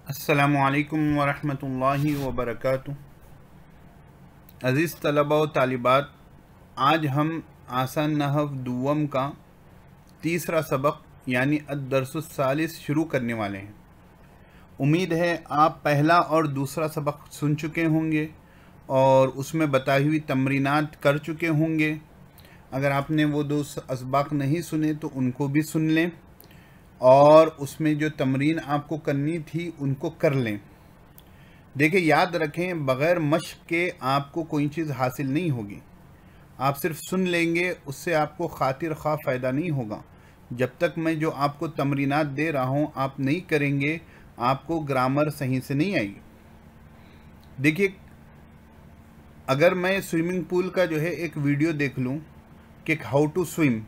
अस्सलामुअलैकुम वरहमतुल्लाहि वबरकातुहू। अज़ीज़ तलबा व तालिबात, आज हम आसान नहव दुव्वम का तीसरा सबक यानी अद-दर्सुस्सालिस शुरू करने वाले हैं। उम्मीद है आप पहला और दूसरा सबक सुन चुके होंगे और उसमें बताई हुई तमरीनात कर चुके होंगे। अगर आपने वो दो असबाक नहीं सुने तो उनको भी सुन लें और उसमें जो तमरीन आपको करनी थी उनको कर लें। देखिए, याद रखें, बग़ैर मश्क के आपको कोई चीज़ हासिल नहीं होगी। आप सिर्फ सुन लेंगे, उससे आपको खातिर खा फ़ायदा नहीं होगा। जब तक मैं जो आपको तमरीनात दे रहा हूँ आप नहीं करेंगे, आपको ग्रामर सही से नहीं आएगी। देखिए, अगर मैं स्विमिंग पूल का जो है एक वीडियो देख लूँ कि हाउ टू स्विम,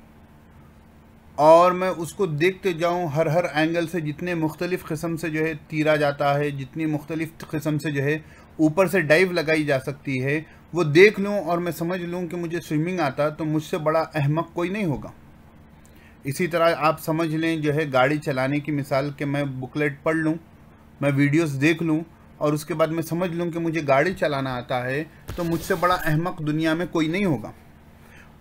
और मैं उसको देखते जाऊं हर एंगल से, जितने मुख्तलिफ़ किस्म से जो है तीरा जाता है, जितनी मुख्तलिफ़ किस्म से जो है ऊपर से डाइव लगाई जा सकती है, वो देख लूं और मैं समझ लूं कि मुझे स्विमिंग आता, तो मुझसे बड़ा अहमक कोई नहीं होगा। इसी तरह आप समझ लें जो है गाड़ी चलाने की मिसाल कि मैं बुकलेट पढ़ लूँ, मैं वीडियोस देख लूँ और उसके बाद मैं समझ लूँ कि मुझे गाड़ी चलाना आता है, तो मुझसे बड़ा अहमक दुनिया में कोई नहीं होगा।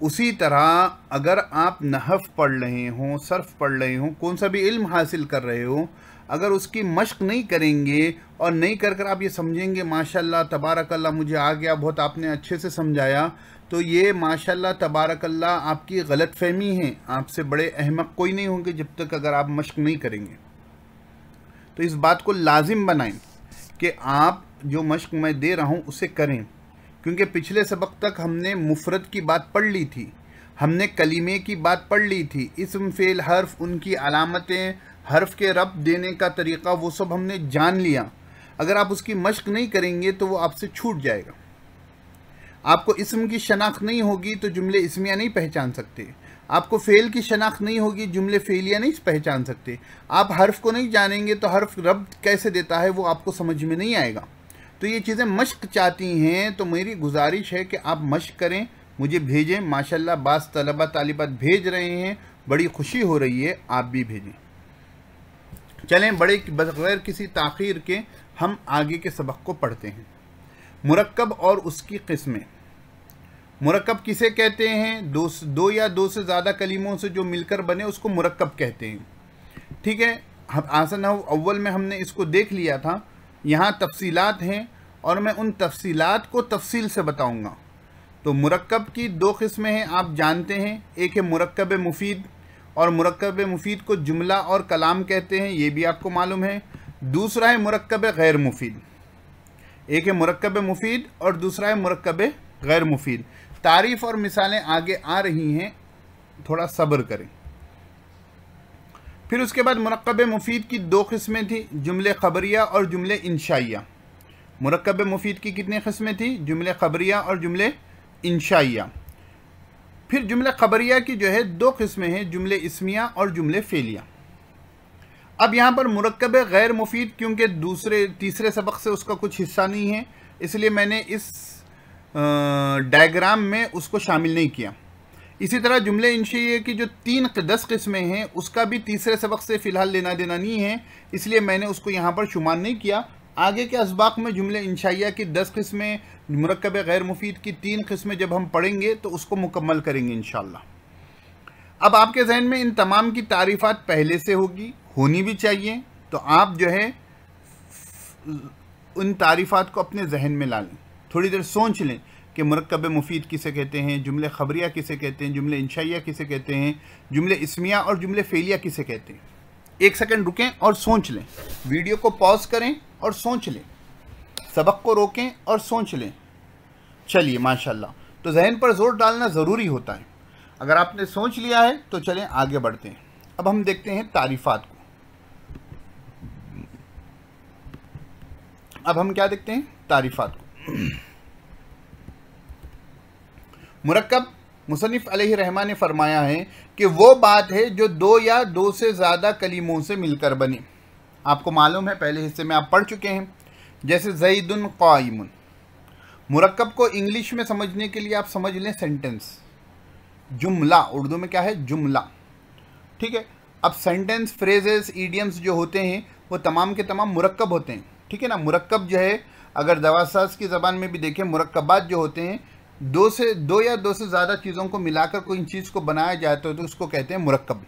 उसी तरह अगर आप नहव पढ़ रहे हों, सर्फ पढ़ रहे हों, कौन सा भी इल्म हासिल कर रहे हो, अगर उसकी मश्क नहीं करेंगे और नहीं कर कर आप ये समझेंगे माशाल्लाह तबारकल्लाह मुझे आ गया, बहुत आपने अच्छे से समझाया, तो ये माशाल्लाह तबारकल्लाह आपकी गलत फहमी है। आपसे बड़े अहमक कोई नहीं होंगे जब तक अगर आप मश्क नहीं करेंगे। तो इस बात को लाजिम बनाएं कि आप जो मश्क मैं दे रहा हूँ उसे करें, क्योंकि पिछले सबक तक हमने मुफरद की बात पढ़ ली थी, हमने कलीमे की बात पढ़ ली थी, इस्म फ़ेल हर्फ, उनकी अलामतें, हर्फ के रब देने का तरीक़ा, वो सब हमने जान लिया। अगर आप उसकी मश्क नहीं करेंगे तो वो आपसे छूट जाएगा। आपको इस्म की शनाख्त नहीं होगी तो जुमले इस्मिया नहीं पहचान सकते। आपको फ़ेल की शनाख्त नहीं होगी, जुमले फ़ेलिया नहीं पहचान सकते। आप हर्फ को नहीं जानेंगे तो हर्फ रब कैसे देता है वो आपको समझ में नहीं आएगा। तो ये चीज़ें मश्क चाहती हैं, तो मेरी गुजारिश है कि आप मश्क करें, मुझे भेजें। माशाल्लाह बास तलबा तालिबात भेज रहे हैं, बड़ी खुशी हो रही है, आप भी भेजें। चलें, बगैर किसी ताख़ीर के हम आगे के सबक को पढ़ते हैं। मुरक्कब और उसकी किस्में। मुरक्कब किसे कहते हैं? दो या दो से ज़्यादा कलीमों से जो मिलकर बने उसको मुरक्कब कहते हैं। ठीक है, आसन अव्वल में हमने इसको देख लिया था। यहाँ तफसीलात हैं और मैं उन तफसीलात को तफसील से बताऊँगा। तो मुरक्कब की दो किस्में हैं, आप जानते हैं। एक है मुरक्कब मुफीद, और मुरक्कब मुफीद को जुमला और कलाम कहते हैं, ये भी आपको मालूम है। दूसरा है मुरक्कब गैर मुफीद। एक है मुरक्कब मुफीद और दूसरा है मुरक्कब गैर मुफीद। तारीफ़ और मिसालें आगे आ रही हैं, थोड़ा सब्र करें। फिर उसके बाद मुरक्कब मुफीद की दो किस्में थी, जुमले खबरिया और जुमले इंशाइया। मुरक्कब मुफीद की कितनी किस्में थी? जुमले खबरिया और जुमले इंशाइया। फिर जुमले खबरिया की जो है दो किस्में हैं, जुमले इस्मिया और जुमले फेलिया। अब यहाँ पर मुरक्कब गैर मुफीद, क्योंकि तीसरे सबक से उसका कुछ हिस्सा नहीं है, इसलिए मैंने इस डायग्राम में उसको शामिल नहीं किया। इसी तरह जुमले इंशाइया की जो 10 किस्में हैं उसका भी तीसरे सबक से फ़िलहाल लेना देना नहीं है, इसलिए मैंने उसको यहाँ पर शुमार नहीं किया। आगे के असबाक में जुमले इंशाइया की 10 किस्में, मुरक्कब गैर मुफीद की 3 किस्में जब हम पढ़ेंगे तो उसको मुकम्मल करेंगे इंशाअल्लाह। अब आपके जहन में इन तमाम की तारीफ़ात पहले से होनी भी चाहिए, तो आप जो है उन तारीफ़ात को अपने जहन में ला लें, थोड़ी देर सोच लें कि मुरक्कब मुफीद किसे कहते हैं, जुमले खबरिया किसे कहते हैं, जुमले इंशाइया किसे कहते हैं, जुमले इस्मिया और जुमले फेलिया किसे कहते हैं। 1 सेकंड रुकें और सोच लें, वीडियो को पॉज करें और सोच लें, सबक को रोकें और सोच लें। चलिए, माशाल्लाह। तो जहन पर ज़ोर डालना ज़रूरी होता है। अगर आपने सोच लिया है तो चलें आगे बढ़ते हैं। अब हम देखते हैं तारीफ़ात को। अब हम क्या देखते हैं? तारीफ़ात को। मुरक्कब, मुसन्निफ़ अलैहि रहमा ने फरमाया है कि वो बात है जो दो या दो से ज़्यादा कलीमों से मिलकर बने। आपको मालूम है, पहले हिस्से में आप पढ़ चुके हैं, जैसे ज़ैदुन क़ाइमुन। मुरक्कब को इंग्लिश में समझने के लिए आप समझ लें सेंटेंस, जुमला। उर्दू में क्या है? जुमला। ठीक है। अब सेंटेंस, फ्रेजेस, ईडियम्स जो होते हैं वो तमाम के तमाम मुरक्कब होते हैं, ठीक है ना। मुरक्कब जो है, अगर दवासाज की ज़बान में भी देखें, मुरक्कबात जो होते हैं, दो या दो से ज़्यादा चीज़ों को मिलाकर कोई चीज़ को बनाया जाता है तो उसको कहते हैं मुरक्कब।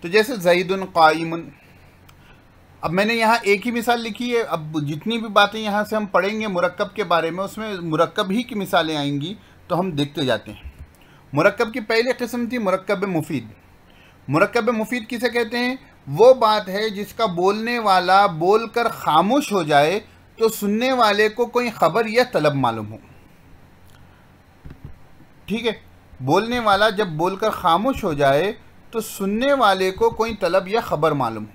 तो जैसे ज़ैदुन क़ाइमुन, अब मैंने यहाँ एक ही मिसाल लिखी है। अब जितनी भी बातें यहाँ से हम पढ़ेंगे मुरक्कब के बारे में, उसमें मुरक्कब ही की मिसालें आएंगी, तो हम देखते जाते हैं। मुरक्कब की पहली किस्म थी मुरक्कब मुफीद। मुरक्कब मुफीद किसे कहते हैं? वो बात है जिसका बोलने वाला बोलकर खामोश हो जाए तो सुनने वाले को कोई खबर या तलब मालूम हो, ठीक है। बोलने वाला जब बोलकर खामोश हो जाए तो सुनने वाले को कोई तलब या खबर मालूम हो।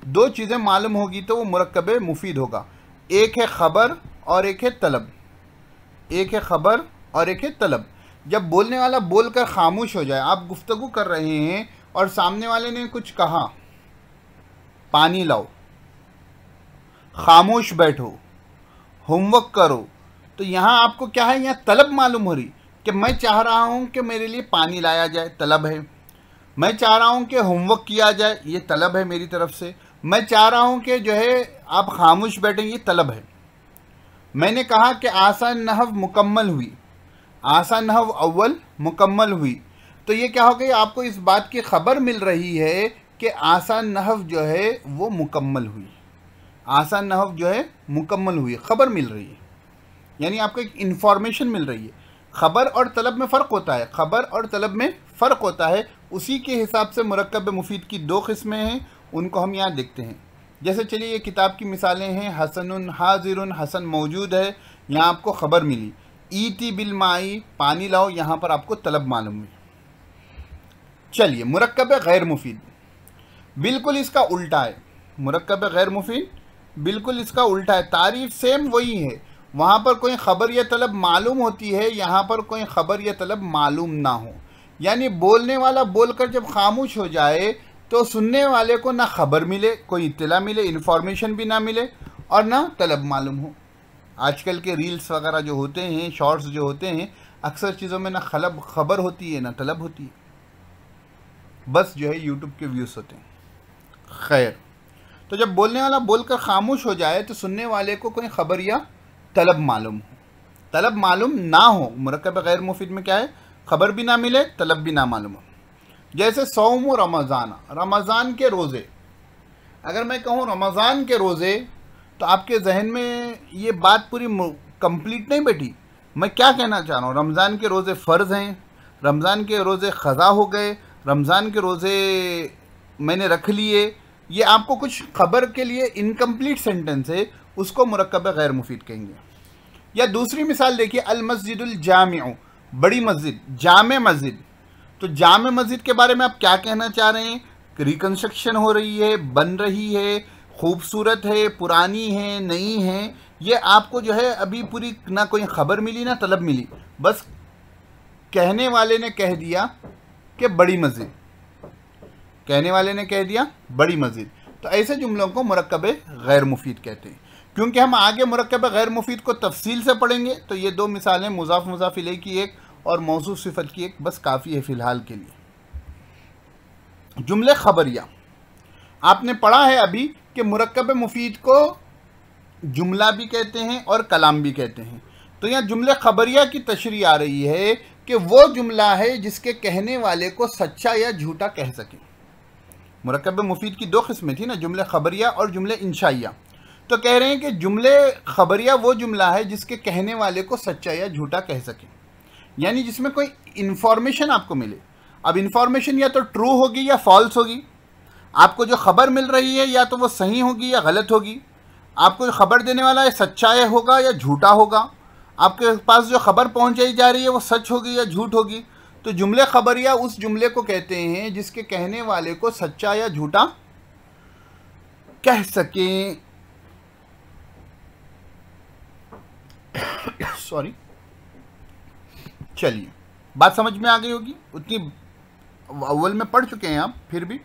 दो चीज़ें मालूम होगी तो वो मुरक्कब मुफीद होगा। एक है खबर और एक है तलब। एक है खबर और एक है तलब। जब बोलने वाला बोलकर खामोश हो जाए, आप गुफ्तगू कर रहे हैं और सामने वाले ने कुछ कहा, पानी लाओ, खामोश बैठो, होमवर्क करो, तो यहाँ आपको क्या है, यहाँ तलब मालूम हो रही कि मैं चाह रहा हूँ कि मेरे लिए पानी लाया जाए, तलब है। मैं चाह रहा हूँ कि होमवर्क किया जाए, ये तलब है मेरी तरफ से। मैं चाह रहा हूँ कि जो है आप खामोश बैठें, ये तलब है। मैंने कहा कि आसान नहव मुकम्मल हुई, आसान नहव अव्वल मुकम्मल हुई, तो ये क्या हो गई, आपको इस बात की खबर मिल रही है कि आसान नहव जो है वो मुकम्मल हुई। आसान नहव जो है मुकम्मल हुई, खबर मिल रही है, यानी आपको एक इन्फॉर्मेशन मिल रही है। खबर और तलब में फ़र्क होता है, खबर और तलब में फ़र्क होता है। उसी के हिसाब से मुरक्कब मुफीद की दो किस्में हैं, उनको हम यहाँ देखते हैं। जैसे चलिए ये किताब की मिसालें हैं। हसनुन हाजिरुन, हसन मौजूद है, यहाँ आपको खबर मिली। ईती बिल माई, पानी लाओ, यहाँ पर आपको तलब मालूम हुई। चलिए मुरक्कब गैर मुफीद, बिल्कुल इसका उल्टा है। मुरक्कब गैर मुफीद बिल्कुल इसका उल्टा है। तारीफ सेम वही है, वहाँ पर कोई ख़बर या तलब मालूम होती है, यहाँ पर कोई ख़बर या तलब मालूम ना हो। यानी बोलने वाला बोलकर जब खामोश हो जाए तो सुनने वाले को ना खबर मिले, कोई इत्तला मिले, इन्फॉर्मेशन भी ना मिले और ना तलब मालूम हो। आजकल के रील्स वगैरह जो होते हैं, शॉर्ट्स जो होते हैं, अक्सर चीज़ों में ना खबर होती है ना तलब होती है, बस जो है यूट्यूब के व्यूज़ होते हैं। खैर, तो जब बोलने वाला बोलकर खामोश हो जाए तो सुनने वाले को कोई खबर या तलब मालूम हो। तलब मालूम ना हो, मुरक्कब गैर मुफीद में क्या है, खबर भी ना मिले, तलब भी ना मालूम हो। जैसे सौम रमज़ान, रमज़ान के रोज़े। अगर मैं कहूँ रमज़ान के रोज़े तो आपके जहन में ये बात पूरी कंप्लीट नहीं बैठी। मैं क्या कहना चाह रहा हूँ, रमज़ान के रोज़े फ़र्ज़ हैं, रमज़ान के रोज़े ख़ज़ा हो गए, रमज़ान के रोज़े मैंने रख लिए, ये आपको कुछ खबर के लिए इनकम्प्लीट सेंटेंस है, उसको मुरक्कब गैर मुफीद कहेंगे। या दूसरी मिसाल देखिए, अल मस्जिदुल जामिउ, बड़ी मस्जिद, जामे मस्जिद। तो जामे मस्जिद के बारे में आप क्या कहना चाह रहे हैं? रिकन्स्ट्रक्शन हो रही है, बन रही है, खूबसूरत है, पुरानी है, नई है, ये आपको जो है अभी पूरी ना कोई ख़बर मिली ना तलब मिली, बस कहने वाले ने कह दिया कि बड़ी मस्जिद, कहने वाले ने कह दिया बड़ी मस्जिद। तो ऐसे जुमलों को मुरक्कब गैर मुफीद कहते हैं। क्योंकि हम आगे मुरक्कब गैर मुफीद को तफसील से पढ़ेंगे, तो ये दो मिसालें मुज़ाफ मुज़ाफ इलैह की एक और मौसूफ सिफत की एक बस काफ़ी है फ़िलहाल के लिए। जुमले खबरिया, आपने पढ़ा है अभी कि मुरक्कब मुफीद को जुमला भी कहते हैं और कलाम भी कहते हैं। तो यहाँ जुमले खबरिया की तशरीह आ रही है कि वो जुमला है जिसके कहने वाले को सच्चा या झूठा कह सके। मुरक्कब मुफीद की दो किस्में थी ना, जुमले खबरिया और जुमले इंशाइया। तो कह रहे हैं कि जुमले खबरिया वो जुमला है जिसके कहने वाले को सच्चा या झूठा कह सके, यानी जिसमें कोई इन्फॉर्मेशन आपको मिले। अब इन्फॉर्मेशन या तो ट्रू होगी या फॉल्स होगी। आपको जो खबर मिल रही है या तो वो सही होगी या गलत होगी। आपको जो खबर देने वाला है सच्चा होगा या झूठा होगा। आपके पास जो खबर पहुंचाई जा रही है वो सच होगी या झूठ होगी। तो जुमले खबरिया उस जुमले को कहते हैं जिसके कहने वाले को सच्चा या झूठा कह सकें। सॉरी, चलिए बात समझ में आ गई होगी, उतनी अव्वल में पढ़ चुके हैं आप, फिर भी।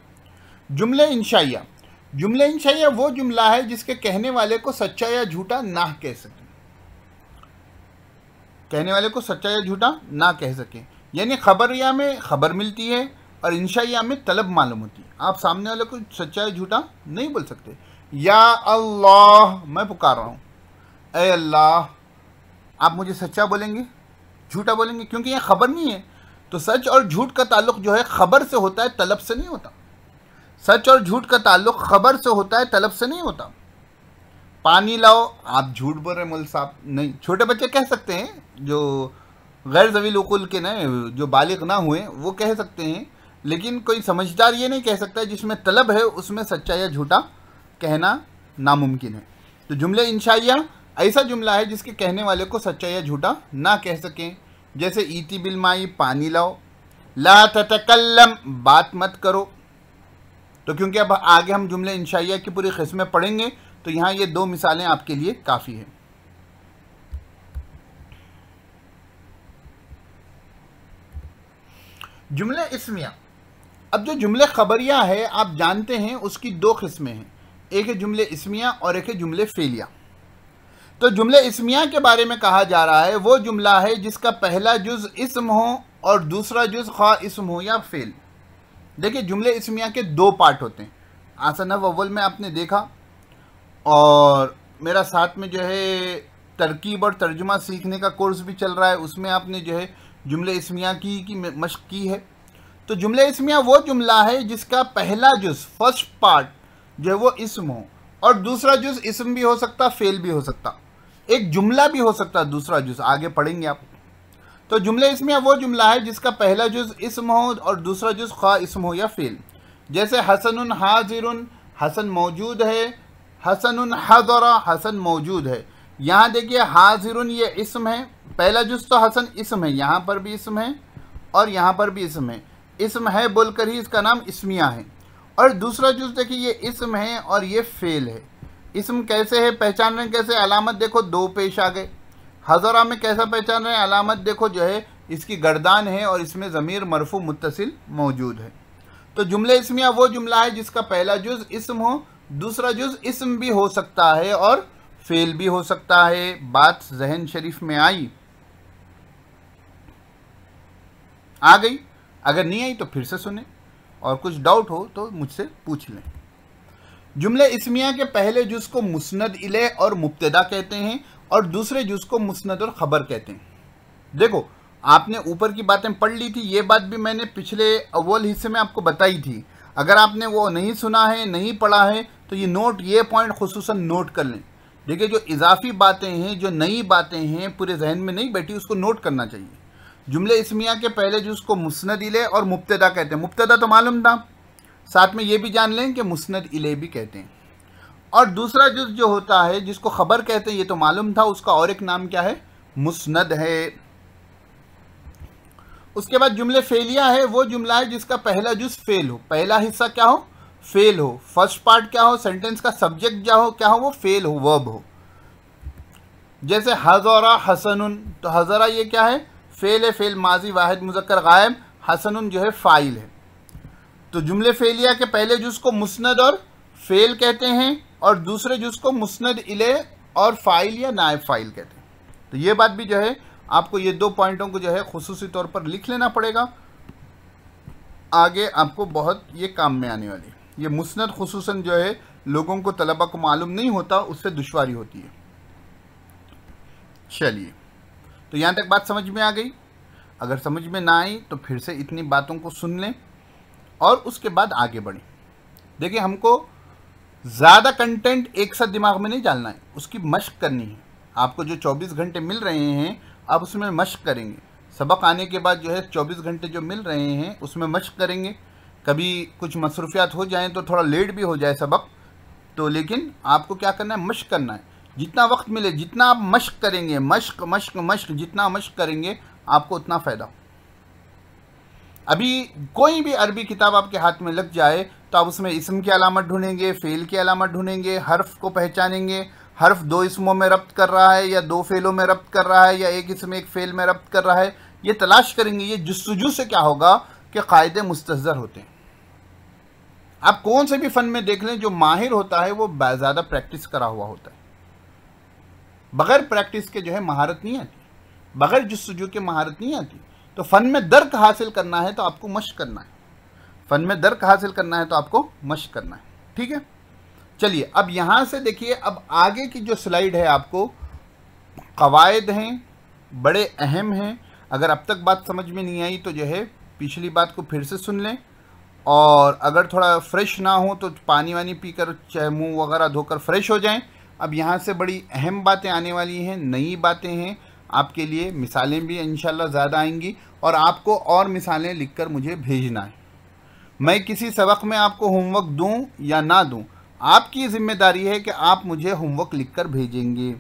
जुमले इंशाइया, जुमले इंशाइया वो जुमला है जिसके कहने वाले को सच्चा या झूठा ना कह सके, कहने वाले को सच्चा या झूठा ना कह सके। यानी खबरिया में खबर मिलती है, और इंशाइया में तलब मालूम होती है। आप सामने वाले को सच्चा या झूठा नहीं बोल सकते। या अल्लाह, मैं पुकार रहा हूँ, ए अल्लाह, आप मुझे सच्चा बोलेंगे झूठा बोलेंगे? क्योंकि यह खबर नहीं है। तो सच और झूठ का ताल्लुक जो है खबर से होता है, तलब से नहीं होता। सच और झूठ का ताल्लुक खबर से होता है, तलब से नहीं होता। पानी लाओ, आप झूठ बोल रहे मौलवी साहब, नहीं। छोटे बच्चे कह सकते हैं, जो गैर ज़वील उकुल के ना, जो बालिग ना हुए, वो कह सकते हैं, लेकिन कोई समझदार ये नहीं कह सकता। जिसमें तलब है उसमें सच्चा या झूठा कहना नामुमकिन है। तो जुमले इंशाइया ऐसा जुमला है जिसके कहने वाले को सच्चा या झूठा ना कह सकें। जैसे ईती बिल माई, पानी लाओ। ला ततकल्लम, बात मत करो। तो क्योंकि अब आगे हम जुमले इंशाइया की पूरी किस्में पढ़ेंगे, तो यहाँ ये 2 मिसालें आपके लिए काफ़ी हैं। जुमले इस्मिया। अब जो जुमले खबरिया है आप जानते हैं उसकी 2 किस्में हैं, एक है जुमले इस्मिया और एक है जुमले फेलिया। तो जुमले इस्मिया के बारे में कहा जा रहा है वो जुमला है जिसका पहला जुज़ इस्म हो और दूसरा जुज़ खा इस्म हो या फेल। देखिए, जुमले इस्मिया के 2 पार्ट होते हैं। आसन अव्वल में आपने देखा, और मेरा साथ में जो है तरकीब और तर्जुमा सीखने का कोर्स भी चल रहा है, उसमें आपने जो है जुमले इस्मिया की मशक की है। तो जुमले इस्मिया वो जुमला है जिसका पहला जुज़, फर्स्ट पार्ट जो है वो इस्म हो, और दूसरा जुज़ इस्म भी हो सकता, फेल भी हो सकता, एक जुमला भी हो सकता दूसरा जुज़, आगे पढ़ेंगे आप। तो जुमले इस्मिया वो जुमला है जिसका पहला जुज़ इस्म हो और दूसरा जुज़ खा इस्म हो या फेल। जैसे हसनुन हाजिरुन, हसन मौजूद है। हसनुन हज़रा, हसन मौजूद है। यहाँ देखिए हाजिरुन ये इस्म है, पहला जुज़ तो हसन इस्म है, यहाँ पर भी इस्म है और यहाँ पर भी इस्म है। इस्म है बोलकर ही इसका नाम इस्मिया है। और दूसरा जुज़ देखिए ये इस्म है और ये फेल है। इस्म कैसे है, पहचान रहे हैं कैसे? अलामत देखो 2 पेश आ गए। हज़रा में कैसा पहचान रहे हैं? अलामत देखो जो है इसकी गर्दान है और इसमें ज़मीर मरफू मुत्तसिल मौजूद है। तो जुमले इस्मिया वो जुमला है जिसका पहला जुज़ इस्म हो, दूसरा जुज़ इस्म भी हो सकता है और फेल भी हो सकता है। बात ज़हन शरीफ में आई? आ गई? अगर नहीं आई तो फिर से सुने, और कुछ डाउट हो तो मुझसे पूछ लें। जुमले इस्मिया के पहले जुज़ को मुस्नद इले और मुब्तदा कहते हैं और दूसरे जुज़ को मुस्नद और ख़बर कहते हैं। देखो, आपने ऊपर की बातें पढ़ ली थी, ये बात भी मैंने पिछले अव्वल हिस्से में आपको बताई थी। अगर आपने वो नहीं सुना है, नहीं पढ़ा है, तो ये पॉइंट खुसूसन नोट कर लें। देखिए, जो इजाफी बातें हैं, जो नई बातें हैं, पूरे जहन में नहीं बैठी, उसको नोट करना चाहिए। जुमले इस्मिया के पहले जुज़ को मुस्नद इले और मुब्तदा कहते हैं। मुब्तदा तो मालूम था, साथ में ये भी जान लें कि मुस्नद इले भी कहते हैं। और दूसरा जुज़ जो होता है जिसको खबर कहते हैं, ये तो मालूम था, उसका और एक नाम क्या है? मुस्नद है। उसके बाद जुमले फेलिया है वो जुमला है जिसका पहला जुज़ फेल हो, पहला हिस्सा क्या हो? फेल हो। फर्स्ट पार्ट क्या हो? सेंटेंस का सब्जेक्ट क्या हो? वो फेल हो, वर्ब हो। जैसे हज़रा हसनुन, तो हज़रा ये क्या है? फेल है, फेल माजी वाहिद मुज़क्कर गायब, हसनुन जो है फ़ाइल है। तो जुमले फेलिया के पहले जुज़ को मुस्नद और फेल कहते हैं और दूसरे जुज़ को मुस्नद इले और फ़ाइल या नायब फ़ाइल कहते हैं। तो ये बात भी जो है आपको, ये 2 पॉइंटों को जो है खुसूसी तौर पर लिख लेना पड़ेगा, आगे आपको बहुत ये काम में आने वाली है। ये मुस्नद खुसूसन जो है लोगों को, तलबा को मालूम नहीं होता, उससे दुश्वारी होती है। चलिए, तो यहाँ तक बात समझ में आ गई? अगर समझ में ना आई तो फिर से इतनी बातों को सुन लें और उसके बाद आगे बढ़ें। देखिए, हमको ज़्यादा कंटेंट एक साथ दिमाग में नहीं डालना है, उसकी मशक करनी है। आपको जो 24 घंटे मिल रहे हैं आप उसमें मशक करेंगे। सबक आने के बाद जो है 24 घंटे जो मिल रहे हैं उसमें मशक करेंगे। कभी कुछ मसरूफियात हो जाएं तो थोड़ा लेट भी हो जाए सबक, तो लेकिन आपको क्या करना है? मशक करना है। जितना वक्त मिले, जितना आप मशक करेंगे, मशक मशक मशक, जितना मशक करेंगे आपको उतना फ़ायदा। अभी कोई भी अरबी किताब आपके हाथ में लग जाए तो आप उसमें इसम की अलामत ढूंढेंगे, फ़ेल की अलामत ढूंढेंगे, हर्फ को पहचानेंगे। हर्फ 2 इसमों में रब्त कर रहा है या 2 फ़ेलों में रब्त कर रहा है या एक इसम एक फ़ेल में रब्त कर रहा है, ये तलाश करेंगे। ये जुस्तजू से क्या होगा कि कायदे मुस्तहज़र होते हैं। आप कौन से भी फ़न में देख लें, जो माहिर होता है वो ज़्यादा प्रैक्टिस करा हुआ होता है। बग़ैर प्रैक्टिस के जो है महारत नहीं आती, बग़ैर जुस्तजू के महारत नहीं आती। तो फ़न में दर्क हासिल करना है तो आपको मशक करना है। फ़न में दर्क हासिल करना है तो आपको मश्क करना है। ठीक है, चलिए अब यहाँ से देखिए, अब आगे की जो स्लाइड है आपको कवायद हैं, बड़े अहम हैं। अगर अब तक बात समझ में नहीं आई तो जो है पिछली बात को फिर से सुन लें, और अगर थोड़ा फ्रेश ना हो तो पानी वानी पीकर चाहे मुंह वगैरह धोकर फ्रेश हो जाएं। अब यहाँ से बड़ी अहम बातें आने वाली हैं, नई बातें हैं आपके लिए, मिसालें भी इंशाल्लाह ज़्यादा आएंगी, और आपको और मिसालें लिखकर मुझे भेजना है। मैं किसी सबक में आपको होमवर्क दूं या ना दूं, आपकी ज़िम्मेदारी है कि आप मुझे होमवर्क लिखकर भेजेंगे।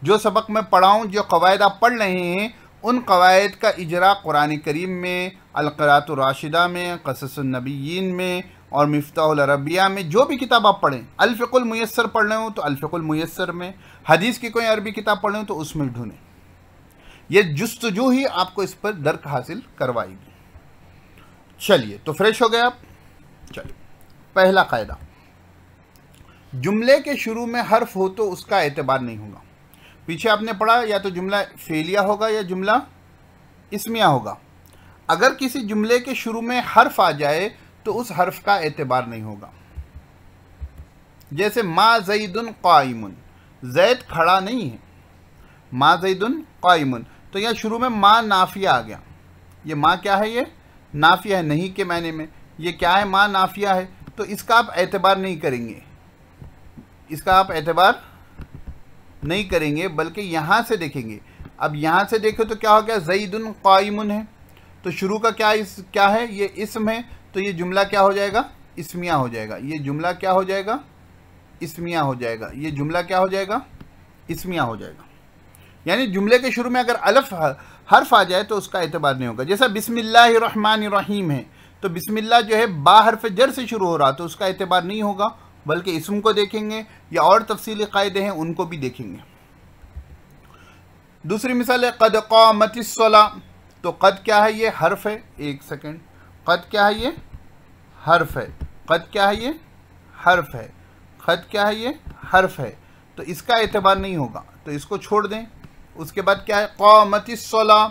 जो सबक मैं पढ़ाऊँ, जो कवायद आप पढ़ रहे हैं, उन कवायद का इजरा कुरान करीम में, अल-क़िराअतुर राशिदा में, क़ससुन नबिय्यीन में और मिफ्ताहुल अरबिया में, जो भी किताब आप पढ़ें, अल-फ़िक़ुल मुयस्सर पढ़ रहे हो तो अल-फ़िक़ुल मुयस्सर में, हदीस की कोई अरबी किताब पढ़ रहे हो तो उसमें ढूंढें। ये जुस्तजू ही आपको इस पर दर्क हासिल करवाएगी। चलिए, तो फ्रेश हो गए आप। चलिए, पहला कायदा, जुमले के शुरू में हर्फ हो तो उसका एतबार नहीं होगा। पीछे आपने पढ़ा, या तो जुमला फेलिया होगा या जुमला इस्मिया होगा। अगर किसी जुमले के शुरू में हर्फ आ जाए तो उस हर्फ का एतबार नहीं होगा। जैसे मा ज़ैदुन क़ाइमुन, जैद खड़ा नहीं है, मा ज़ैदुन क़ाइमुन, तो यह शुरू में मा नाफिया आ गया। ये मा क्या है? ये नाफिया है, नहीं के मायने में। ये क्या है? मा नाफिया है, तो इसका आप एतबार नहीं करेंगे, इसका आप एतबार नहीं करेंगे, बल्कि यहाँ से देखेंगे। अब यहाँ से देखो तो क्या हो गया? ज़ैदुन क़ाइमुन है, तो शुरू का क्या है? ये इस्म है, तो ये जुमला क्या हो जाएगा? इस्मिया हो जाएगा। ये जुमला क्या हो जाएगा? इस्मिया हो जाएगा। ये जुमला क्या हो जाएगा? इस्मिया हो जाएगा। यानी जुमले के शुरू में अगर अलफ हर्फ आ जाए तो उसका एतबार नहीं होगा। जैसा बिस्मिल्लाहिर्रहमानिर्रहीम है, तो बिस्मिल्लाह जो है बा हर्फ जर से शुरू हो रहा, तो उसका एतबार नहीं होगा, बल्कि इस्म को देखेंगे, या और तफसीली कायदे हैं उनको भी देखेंगे। दूसरी मिसाल है क़द क़ामतिस सला, तो क़द क्या है? ये हर्फ है। एक सेकेंड, क़द क्या है? ये हर्फ है। क़द क्या है? ये हर्फ है। क़द क्या है? ये हर्फ है, तो इसका एतबार नहीं होगा, तो इसको छोड़ दें। उसके बाद क्या है? क़ामतिस सला,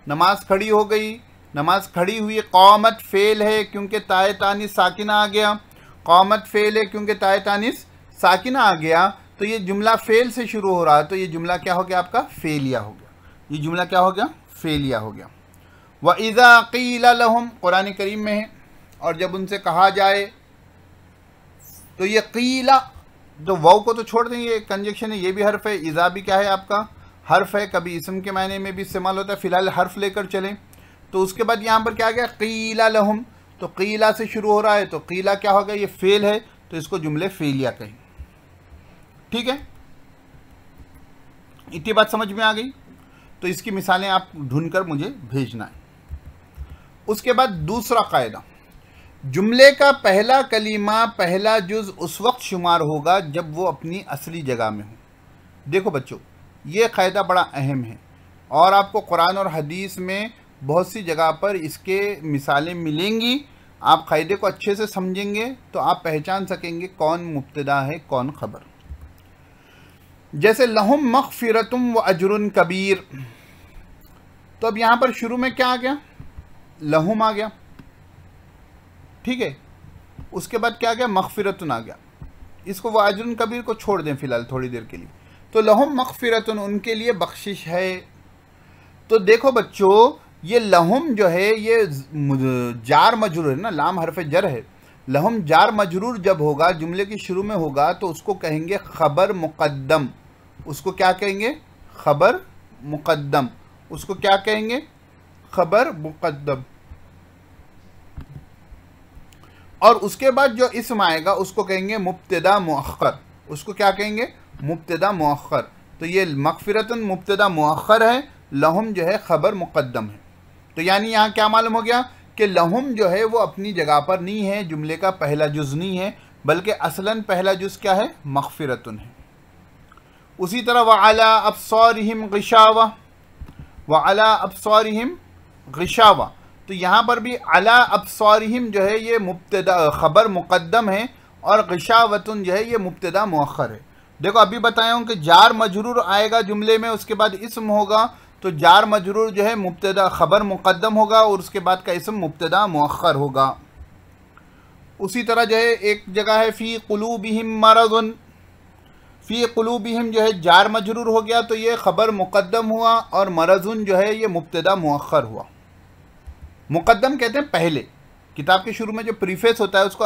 नमाज खड़ी हो गई, नमाज खड़ी हुई। क़ामत फ़ेल है क्योंकि ताए तानिस साकिना आ गया, क़ामत फ़ेल है क्योंकि ताए तानिस साकिना आ गया, तो ये जुमला फ़ेल से शुरू हो रहा है, तो ये जुमला क्या हो गया? आपका फ़ेलिया हो गया। ये जुमला क्या हो गया? फ़ेलिया हो गया। व इज़ा क़ीला लहुम, कुरान करीम में है, और जब उनसे कहा जाए, तो ये क़ीला, तो वाव को तो छोड़ दें, ये कंजक्शन है, ये भी हर्फ है। इज़ा भी क्या है? आपका हर्फ है, कभी इसम के मायने में भी इस्तेमाल होता है, फ़िलहाल हर्फ लेकर चलें। तो उसके बाद यहाँ पर क्या आ गया? क़ीला लहुम, तो क़ीला से शुरू हो रहा है, तो क़ीला क्या होगा? ये फ़ेल है, तो इसको जुमले फ़ेलिया कहें। ठीक है, इतनी बात समझ में आ गई? तो इसकी मिसालें आप ढूंढकर मुझे भेजना है। उसके बाद दूसरा कायदा, जुमले का पहला कलीमा, पहला जुज़ उस वक्त शुमार होगा जब वो अपनी असली जगह में हो। देखो बच्चों, ये कायदा बड़ा अहम है, और आपको कुरान और हदीस में बहुत सी जगह पर इसके मिसालें मिलेंगी। आप कायदे को अच्छे से समझेंगे तो आप पहचान सकेंगे कौन मुब्तदा है, कौन ख़बर। जैसे लहुम मग़फ़िरतुम व अजरुन कबीर, तो अब यहाँ पर शुरू में क्या आ गया? लहुम आ गया। ठीक है, उसके बाद क्या आ गया? मग़फ़िरतुन आ गया। इसको व अजरुन कबीर को छोड़ दें फ़िलहाल थोड़ी देर के लिए। तो लहुम मग़फ़िरतुन, उनके लिए बख्शिश है। तो देखो बच्चों, ये लहुम जो है ये जार मजरूर है ना, लाम हरफ जर है। लहुम जार मजरूर जब होगा, जुमले के शुरू में होगा, तो उसको कहेंगे ख़बर मुक़द्दम। उसको क्या कहेंगे? ख़बर मुक़द्दम। उसको क्या कहेंगे? ख़बर मुक़द्दम। और उसके बाद जो इस्म आएगा उसको कहेंगे मुब्तदा मुअख्खर। उसको क्या कहेंगे? मुब्तदा मुअख्खर। तो ये मग़फ़िरतुन मुब्तदा मुअख्खर है, लहुम जो है ख़बर मुक़द्दम है। तो यानी यहाँ क्या मालूम हो गया कि लहुम जो है वो अपनी जगह पर नहीं है, जुमले का पहला जुज़ नहीं है, बल्कि असलन पहला जुज़ क्या है? मग़फ़िरतुन है। उसी तरह वअला अब्सारिहिम ग़िशावा, वअला अब्सारिहिम ग़िशावा, तो यहाँ पर भी अला अब्सारिहिम जो है ये मुब्तदा ख़बर मुक़द्दम है, और ग़िशावतुन जो है ये मुब्तदा मुअख्खर है। देखो अभी बताया हूँ कि जार मजरूर आएगा जुमले में, उसके बाद इस्म होगा, तो जार मजरूर जो है मुब्तदा ख़बर मुक़द्दम होगा, और उसके बाद का इस्म मुब्तदा मुअख्खर होगा। उसी तरह जो है एक जगह है फ़ी क़ुलूबिहिम मरज़ुन, फ़ी क़ुलूबिहिम जो है जार मजरूर हो गया तो ये ख़बर मुक़द्दम हुआ, और मरज़ुन जो है ये मुब्तदा मुअख्खर हुआ। मुक़द्दम कहते हैं पहले, किताब के शुरू में जो प्रीफेस होता है उसको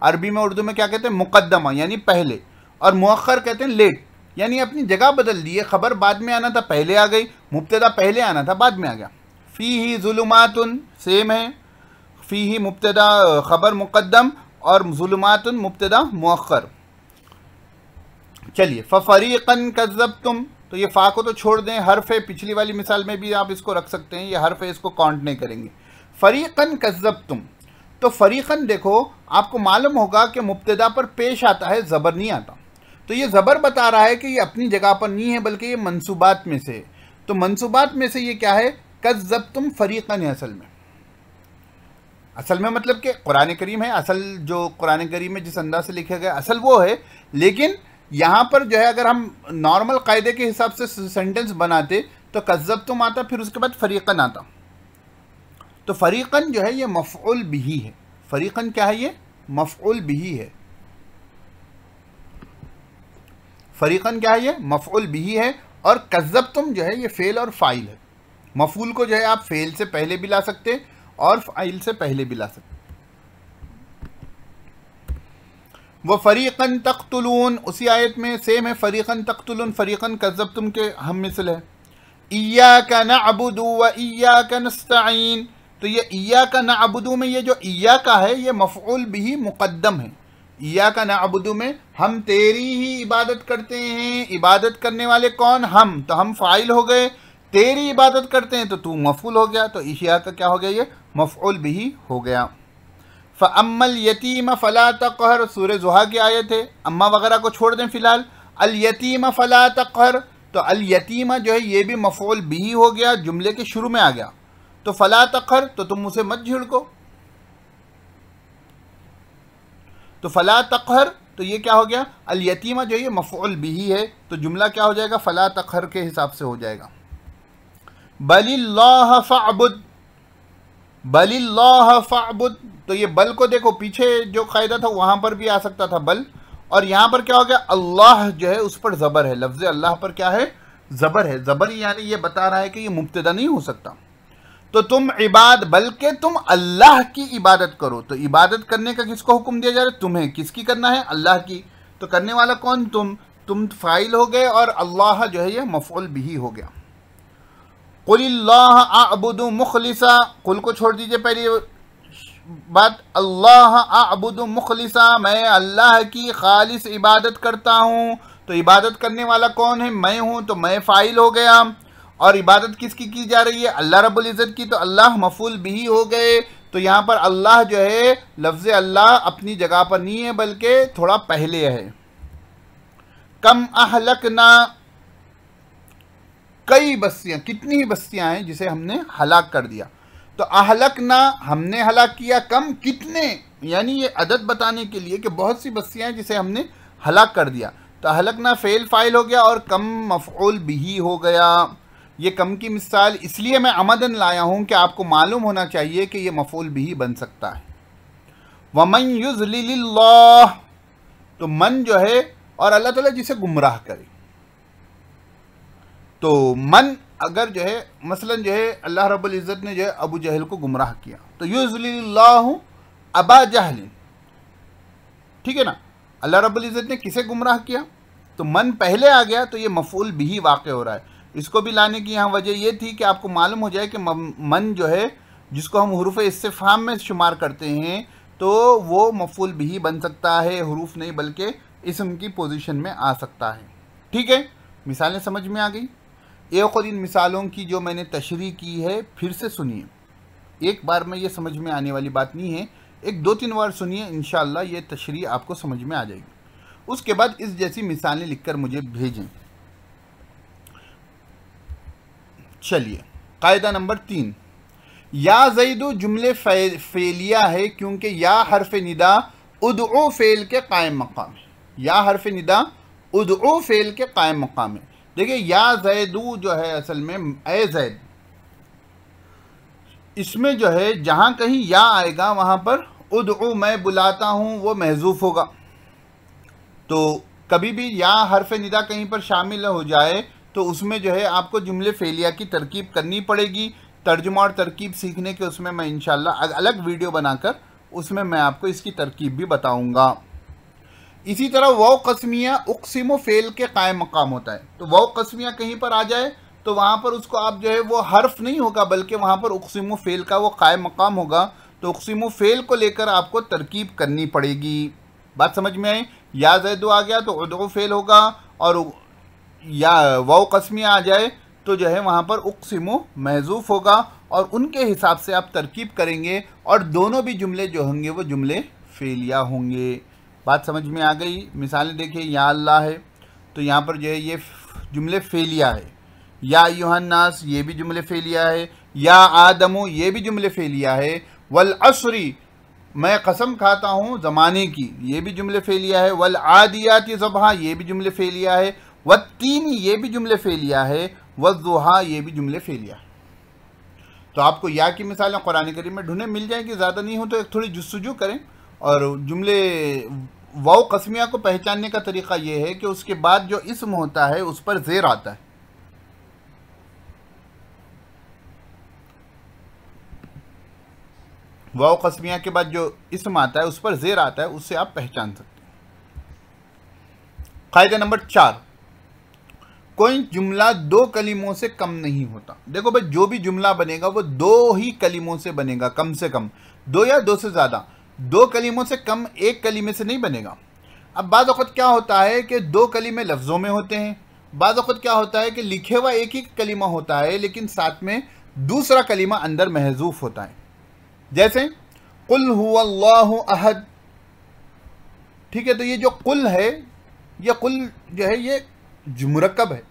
अरबी में उर्दू में क्या कहते हैं, मुक़द्दमा यानी पहले, और मुअख्खर कहते हैं लेट, यानी अपनी जगह बदल दी है। ख़बर बाद में आना था पहले आ गई, मुब्तदा पहले आना था बाद में आ गया। फ़ीही ज़ुलुमातुन सेम है, फ़ीही मुब्तदा ख़बर मुक़द्दम और ज़ुलुमातुन मुब्तदा मुअख्खर। चलिए फ़रीक़न कज़्ज़बतुम, तो ये फ़ा को तो छोड़ दें, हर्फ है, पिछली वाली मिसाल में भी आप इसको रख सकते हैं, ये हर्फ है, इसको काउंट नहीं करेंगे। फ़रीक़न कज़्ज़बतुम, तो फ़रीक़न देखो आपको मालूम होगा कि मुब्तदा पर पेश आता है, ज़बर नहीं आता, तो ये ज़बर बता रहा है कि ये अपनी जगह पर नहीं है बल्कि ये मंसूबात में से। तो मंसूबात में से ये क्या है, कज़्ज़बतुम फ़रीक़न है असल में मतलब कि कुरान करीम है, असल जो कुरान करीम में जिस अंदाज से लिखा गया असल वो है, लेकिन यहाँ पर जो है अगर हम नॉर्मल कायदे के हिसाब से सेंटेंस बनाते तो कज़्ज़बतुम आता, फिर उसके बाद फ़रीक़न आता। तो फ़रीक़न जो है ये मफ़ऊल बिही है, फ़रीक़न क्या है, ये मफ़ऊल बिही है। फ़रीक़न क्या है, ये मफ़ऊल बिही है, और कज़्ज़बतुम जो है ये फ़ेल और फ़ाइल है। मफ़ऊल को जो है आप फ़ेल से पहले भी ला सकते और फ़ाइल से पहले भी ला सकते। वो फ़रीक़न तक़्तुलून, उसी आयत में सेम है, फ़रीक़न तक़्तुलून फ़रीक़न कज़्ज़बतुम के हम मिसल है। इय्याका नअबुदु व इय्याका नस्तईन, तो ये इय्याका नअबुदु में ये जो इय्याका है ये मफ़ऊल बिही मुक़द्दम है। इय्याका नअबुदु में हम तेरी ही इबादत करते हैं, इबादत करने वाले कौन, हम, तो हम फ़ाइल हो गए, तेरी इबादत करते हैं तो तू मफ़ऊल हो गया, तो इय्याका क्या हो गया, ये मफ़ऊल बिही हो गया। फ़अम्मल यतीम फ़ला तक़हर, सूरह ज़ुहा की आयत है, अम्मा वगैरह को छोड़ दें फ़िलहाल। अल यतीम फ़ला तक़हर, तो अल यतीमा जो है ये भी मफ़ऊल बिही हो गया, जुमले के शुरू में आ गया, तो फ़ला तक़हर तो तुम उसे मत झिड़को, तो फ़ला तक़हर तो ये क्या हो गया, अल यतीमा जो है ये मफ़ऊल बिही है, तो जुमला क्या हो जाएगा, फ़ला तक़हर के हिसाब से हो जाएगा। बलिल्लाह फ़अबुद, बलिल्लाह फ़अबुद, तो ये बल को देखो पीछे जो कायदा था वहाँ पर भी आ सकता था बल, और यहाँ पर क्या हो गया, अल्लाह जो है उस पर ज़बर है, लफ्ज़ अल्लाह पर क्या है, ज़बर है। ज़बर यानी ये बता रहा है कि ये मुब्तदा नहीं हो सकता। तो तुम इबाद, बल्कि तुम अल्लाह की इबादत करो, तो इबादत करने का किसको हुक्म दिया जा रहा है, तुम्हें, किसकी करना है, अल्लाह की, तो करने वाला कौन, तुम फ़ाइल हो गए, और अल्लाह जो है ये मफ़ऊल बिही हो गया। क़ुलिल्लाह अअबुदु मुख़लिसा, कुल को छोड़ दीजिए पहली बात, अल्लाह अअबुदु मुख़लिसा, मैं अल्लाह की खालिस इबादत करता हूँ, तो इबादत करने वाला कौन है, मैं हूँ, तो मैं फ़ाइल हो गया, और इबादत किसकी की जा रही है, अल्लाह रब्बुल इज़्ज़त की, तो अल्लाह मफ़ऊल बिही हो गए। तो यहाँ पर अल्लाह जो है लफ्ज़ अल्लाह अपनी जगह पर नहीं है बल्कि थोड़ा पहले है। कम अहलकना, कई बस्तियाँ, कितनी ही बस्तियाँ हैं जिसे हमने हलाक कर दिया, तो अहलकना हमने हलाक किया, कम कितने, यानी ये अदद बताने के लिए कि बहुत सी बस्तियाँ हैं जिसे हमने हलाक कर दिया, तो अहलकना फ़ेल फ़ाइल हो गया और कम मफ़ऊल बिही हो गया। ये कम की मिसाल इसलिए मैं अमदन लाया हूँ कि आपको मालूम होना चाहिए कि ये मफ़ऊल बिही बन सकता है। वमन युज़लिलिल्लाह, तो मन जो है और अल्लाह ताला जिसे गुमराह करे, तो मन अगर जो है मसलन जो है अल्लाह रब्बुल इज़्ज़त ने जो है अबू जहल को गुमराह किया, तो युज़लिल्लाहु अबा जहल, ठीक है ना, अल्लाह रब्बुल इज़्ज़त ने किसे गुमराह किया, तो मन पहले आ गया, तो ये मफ़ऊल बिही वाक़ हो रहा है। इसको भी लाने की यहाँ वजह ये थी कि आपको मालूम हो जाए कि मन जो है जिसको हम हुरूफ़ इस्तिफ़हाम में शुमार करते हैं, तो वो मफ़ऊल बिही बन सकता है, हुरूफ नहीं बल्कि इस्म की पोजीशन में आ सकता है। ठीक है, मिसालें समझ में आ गई। एक और इन मिसालों की जो मैंने तशरीह की है फिर से सुनिए, एक बार में ये समझ में आने वाली बात नहीं है, एक दो तीन बार सुनिए, इंशाअल्लाह ये तशरीह आपको समझ में आ जाएगी। उसके बाद इस जैसी मिसालें लिखकर मुझे भेजें। चलिए, कायदा नंबर 3, या ज़ैदु जुमले फ़ेलिया है क्योंकि या हरफ निदा उदउ फ़ेल के कायम मकाम है, या हरफ निदा उदउ फ़ेल के कायम मकाम है। देखिए या ज़ैदु जो है असल में ए ज़ैद, इसमें जो है जहाँ कहीं या आएगा वहाँ पर उदउ मैं बुलाता हूँ वो महजूफ होगा। तो कभी भी या हरफ निदा कहीं पर शामिल हो जाए तो उसमें जो है आपको जुमले फेलिया की तरकीब करनी पड़ेगी। तर्जुमा और तरकीब सीखने के उसमें मैं इंशाल्लाह अलग वीडियो बनाकर उसमें मैं आपको इसकी तरकीब भी बताऊंगा। इसी तरह वाव कस्मिया उक़सिमु फ़ेल के कायम मकाम होता है। तो वाव कस्मिया कहीं पर आ जाए तो वहाँ पर उसको आप जो है वो हर्फ नहीं होगा बल्कि वहाँ पर उक़सिमु फ़ेल का वो कायम मकाम होगा। तो उक़सिमु फ़ेल को लेकर आपको तरकीब करनी पड़ेगी। बात समझ में आई? या ज़ैदु आ गया तो उदउ फ़ेल होगा, और या वाव कस्मिया आ जाए तो जो है वहाँ पर उक़सिमु महजूफ़ होगा, और उनके हिसाब से आप तरकीब करेंगे और दोनों भी जुमले जो होंगे वो जुमले फ़ेलिया होंगे। बात समझ में आ गई? मिसालें देखिए, या अल्लाह है तो यहाँ पर जो है ये जुमले फ़ेलिया है। या अय्युहन्नास ये भी जुमले फ़ेलिया है। या आदमु ये भी जुमले फ़ेलिया है। वल अस्री मैं कसम खाता हूँ ज़माने की ये भी जुमले फ़ेलिया है। वल आदियाति ज़बहा ये भी जुमले फ़ेलिया है। वत्तीन ये भी जुमले फ़ेलिया है। वज़्ज़ुहा ये भी जुमले फ़ेलिया। तो आपको या की मिसालें कुरान करीम में ढूंढे मिल जाएगी, ज़्यादा नहीं हो तो एक थोड़ी जुस्तजू करें। और जुमले वाव कस्मिया को पहचानने का तरीक़ा ये है कि उसके बाद जो इस्म होता है उस पर ज़ेर आता है। वाव कस्मिया के बाद जो इस्म आता है उस पर ज़ेर आता है, उससे आप पहचान सकते हैं। कायदा नंबर 4, कोई जुमला दो कलीमों से कम नहीं होता। देखो भाई, जो भी जुमला बनेगा वो दो ही कलीमों से बनेगा, कम से कम दो या दो से ज़्यादा। दो कलीमों से कम एक कलीमे से नहीं बनेगा। अब बाज़ वक़्त क्या होता है कि दो कलीमे लफ्ज़ों में होते हैं, बाज़ वक़्त क्या होता है कि लिखे हुआ एक ही कलीमा होता है लेकिन साथ में दूसरा कलीमा अंदर महजूफ़ होता है। जैसे कुल हुवल्लाहु अहद, ठीक है। तो ये जो कुल है, ये कुल जो है ये मुरक्कब है।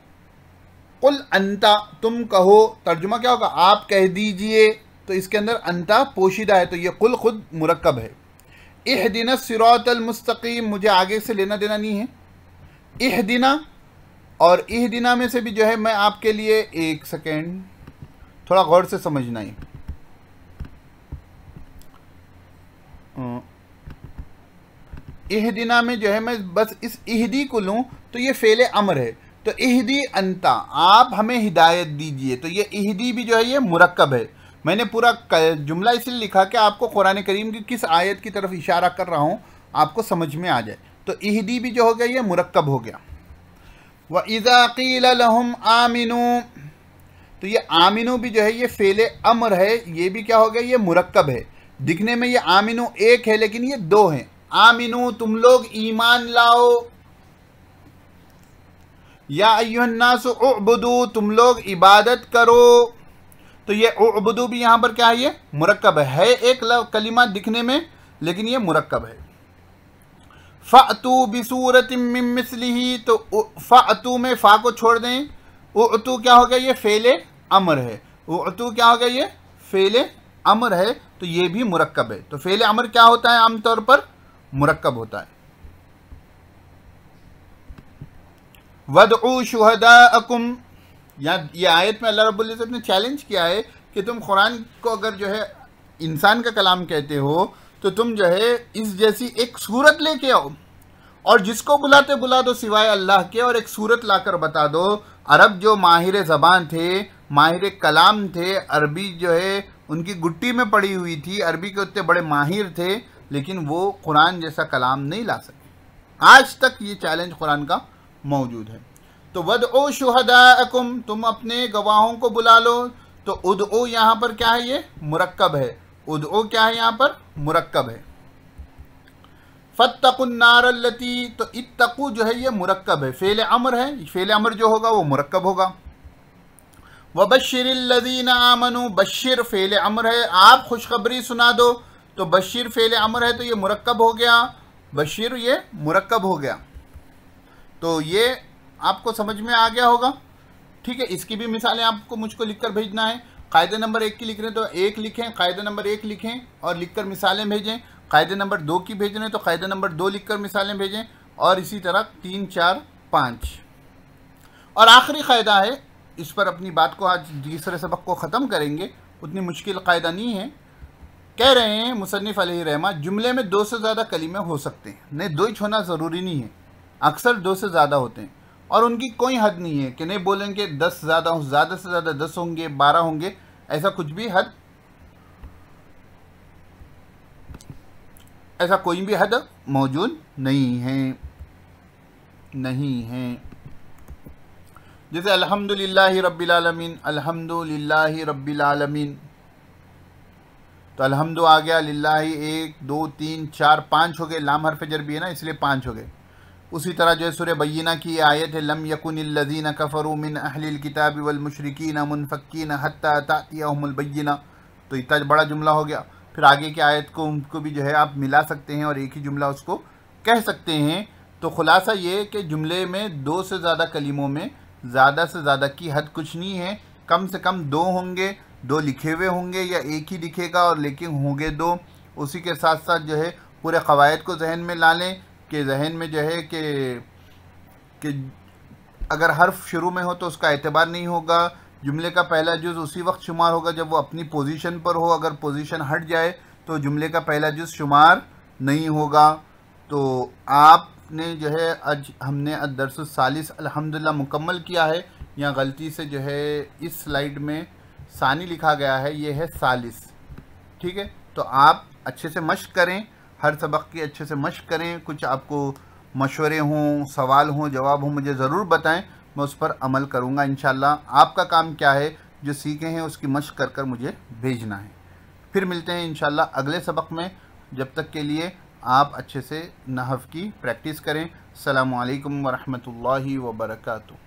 कुल अंता तुम कहो, तर्जुमा क्या होगा? आप कह दीजिए। तो इसके अंदर अंता पोशीदा है, तो ये कुल खुद मुरक्कब है। इहदिना सिरातल मुस्तकीम मुझे आगे से लेना देना नहीं है। इहदिना और इहदिना में से भी जो है मैं आपके लिए, एक सेकेंड थोड़ा गौर से समझना है। इहदिना में जो है मैं बस इस इहदी को लूँ तो ये फ़ेले अमर है। तो इहदी अंता आप हमें हिदायत दीजिए, तो ये इहदी भी जो है ये मुरक्कब है। मैंने पूरा जुमला इसलिए लिखा कि आपको कुरान करीम की किस आयत की तरफ इशारा कर रहा हूँ आपको समझ में आ जाए। तो इहदी भी जो हो गया ये मुरक्कब हो गया। व इज़ा क़ील लहुम आमिनू, तो ये आमिनू भी जो है ये फ़ेले अमर है, ये भी क्या हो गया? ये मुरक्कब है। दिखने में ये आमिनू एक है लेकिन ये दो हैं। आमिनू तुम लोग ईमान लाओ। या अय्युहन्नासु उअबुदू तुम लोग इबादत करो। तो ये उअबुदू भी यहाँ पर क्या है? ये मुरक्कब है एक कलिमा दिखने में लेकिन ये मुरक्कब है। फ़अतू बिसूरतिम मिन मिस्लिही, तो फ़अतू में फ़ा को छोड़ दें। उअतू क्या हो गया? ये फ़ेले अमर है। उअतू क्या हो गया? ये फ़ेले अमर है, तो ये भी मुरक्कब है। तो फ़ेले अमर क्या होता है? आमतौर पर मुरक्कब होता है। वदउ शुहदाअकुम, या ये आयत में अल्लाह रब्बुल इज़्ज़त ने चैलेंज किया है कि तुम कुरान को अगर जो है इंसान का कलाम कहते हो तो तुम जो है इस जैसी एक सूरत लेके आओ, और जिसको बुलाते बुला दो सिवाय अल्लाह के, और एक सूरत लाकर बता दो। अरब जो माहिर ज़बान थे, माहिर कलाम थे, अरबी जो है उनकी गुट्टी में पड़ी हुई थी, अरबी के उतने बड़े माहिर थे, लेकिन वो कुरान जैसा कलाम नहीं ला सके। आज तक ये चैलेंज कुरान का मौजूद है। तो वदउ शुहदाअकुम तुम अपने गवाहों को बुला लो। तो उदउ यहाँ पर क्या है? ये मुरक्कब है। उदउ क्या है? यहाँ पर मुरक्कब है। फत्तकुन नार अल्लती, तो इत्तकू जो है ये मुरक्कब है, फ़ेले अमर है। फ़ेले अमर जो होगा वो मुरक्कब होगा। वबश्शिरिल लज़ीना आमनू, बश्शिर फ़ेले अमर है, आप खुशखबरी सुना दो। तो बश्शिर फ़ेले अमर है तो ये मुरक्कब हो गया। बश्शिर ये मुरक्कब हो गया। तो ये आपको समझ में आ गया होगा, ठीक है। इसकी भी मिसालें आपको मुझको लिखकर भेजना है। कायदे नंबर 1 की लिख रहे हैं तो 1 लिखें, कायदे नंबर 1 लिखें और लिखकर मिसालें भेजें। कायदे नंबर 2 की भेज रहे हैं तो कायदे नंबर 2 लिखकर मिसालें भेजें, और इसी तरह 3, 4, 5। और आखिरी कायदा है, इस पर अपनी बात को आज तीसरे सबक को ख़त्म करेंगे, उतनी मुश्किल कायदा नहीं है। कह रहे हैं मुसन्निफ़ अलैहि रहमा, जुमले में 2 से ज़्यादा कलीमे हो सकते हैं, नहीं 2 ही होना ज़रूरी नहीं है, अक्सर 2 से ज़्यादा होते हैं और उनकी कोई हद नहीं है कि नहीं बोलेंगे 10 ज़्यादा से ज़्यादा 10 होंगे, 12 होंगे, ऐसा कुछ भी हद, ऐसा कोई भी हद मौजूद नहीं है। जैसे अल्हम्दुलिल्लाहि रब्बिल आलमीन, अल्हम्दुलिल्लाहि रब्बिल आलमीन, तो अल्हम्दु आ गया, लिल्लाही 1 2 3 4 5 हो गए, लाम हरफ जर भी है ना इसलिए 5 हो गए। उसी तरह जो है सूरह बय्यिना की आयत है, लम यकुनिल लज़ीना कफ़रू मिन अहलिल किताबि वल मुशरिकीना मुनफ़क्कीना हत्ता तातियहुमुल बय्यिना, तो इतना बड़ा जुमला हो गया। फिर आगे की आयत को उनको भी जो है आप मिला सकते हैं और एक ही जुमला उसको कह सकते हैं। तो खुलासा ये कि जुमले में 2 से ज़्यादा कलीमों में ज़्यादा से ज़्यादा की हद कुछ नहीं है, कम से कम 2 होंगे, 2 लिखे हुए होंगे या एक ही दिखेगा और लेकिन होंगे 2। उसी के साथ साथ जो है पूरे क़वायद को जहन में ला लें कि जहन में जो है कि अगर हर्फ शुरू में हो तो उसका एतबार नहीं होगा, जुमले का पहला जुज़ उसी वक्त शुमार होगा जब वो अपनी पोजीशन पर हो, अगर पोजीशन हट जाए तो जुमले का पहला जुज़ शुमार नहीं होगा। तो आपने जो है आज हमने अद-दर्सुस सालिस अल्हम्दुलिल्लाह मुकम्मल किया है। यहाँ गलती से जो है इस स्लाइड में सानी लिखा गया है, ये है सालिस, ठीक है। तो आप अच्छे से मश्क करें, हर सबक की अच्छे से मश्क करें। कुछ आपको मशवरे हों, सवाल हों, जवाब हों, मुझे ज़रूर बताएं, मैं उस पर अमल करूँगा इंशाल्लाह। आपका काम क्या है, जो सीखे हैं उसकी मश्क कर कर मुझे भेजना है। फिर मिलते हैं इंशाल्लाह अगले सबक में, जब तक के लिए आप अच्छे से नहव की प्रैक्टिस करें। अस्सलामु अलैकुम व रहमतुल्लाहि व बरकातुहू।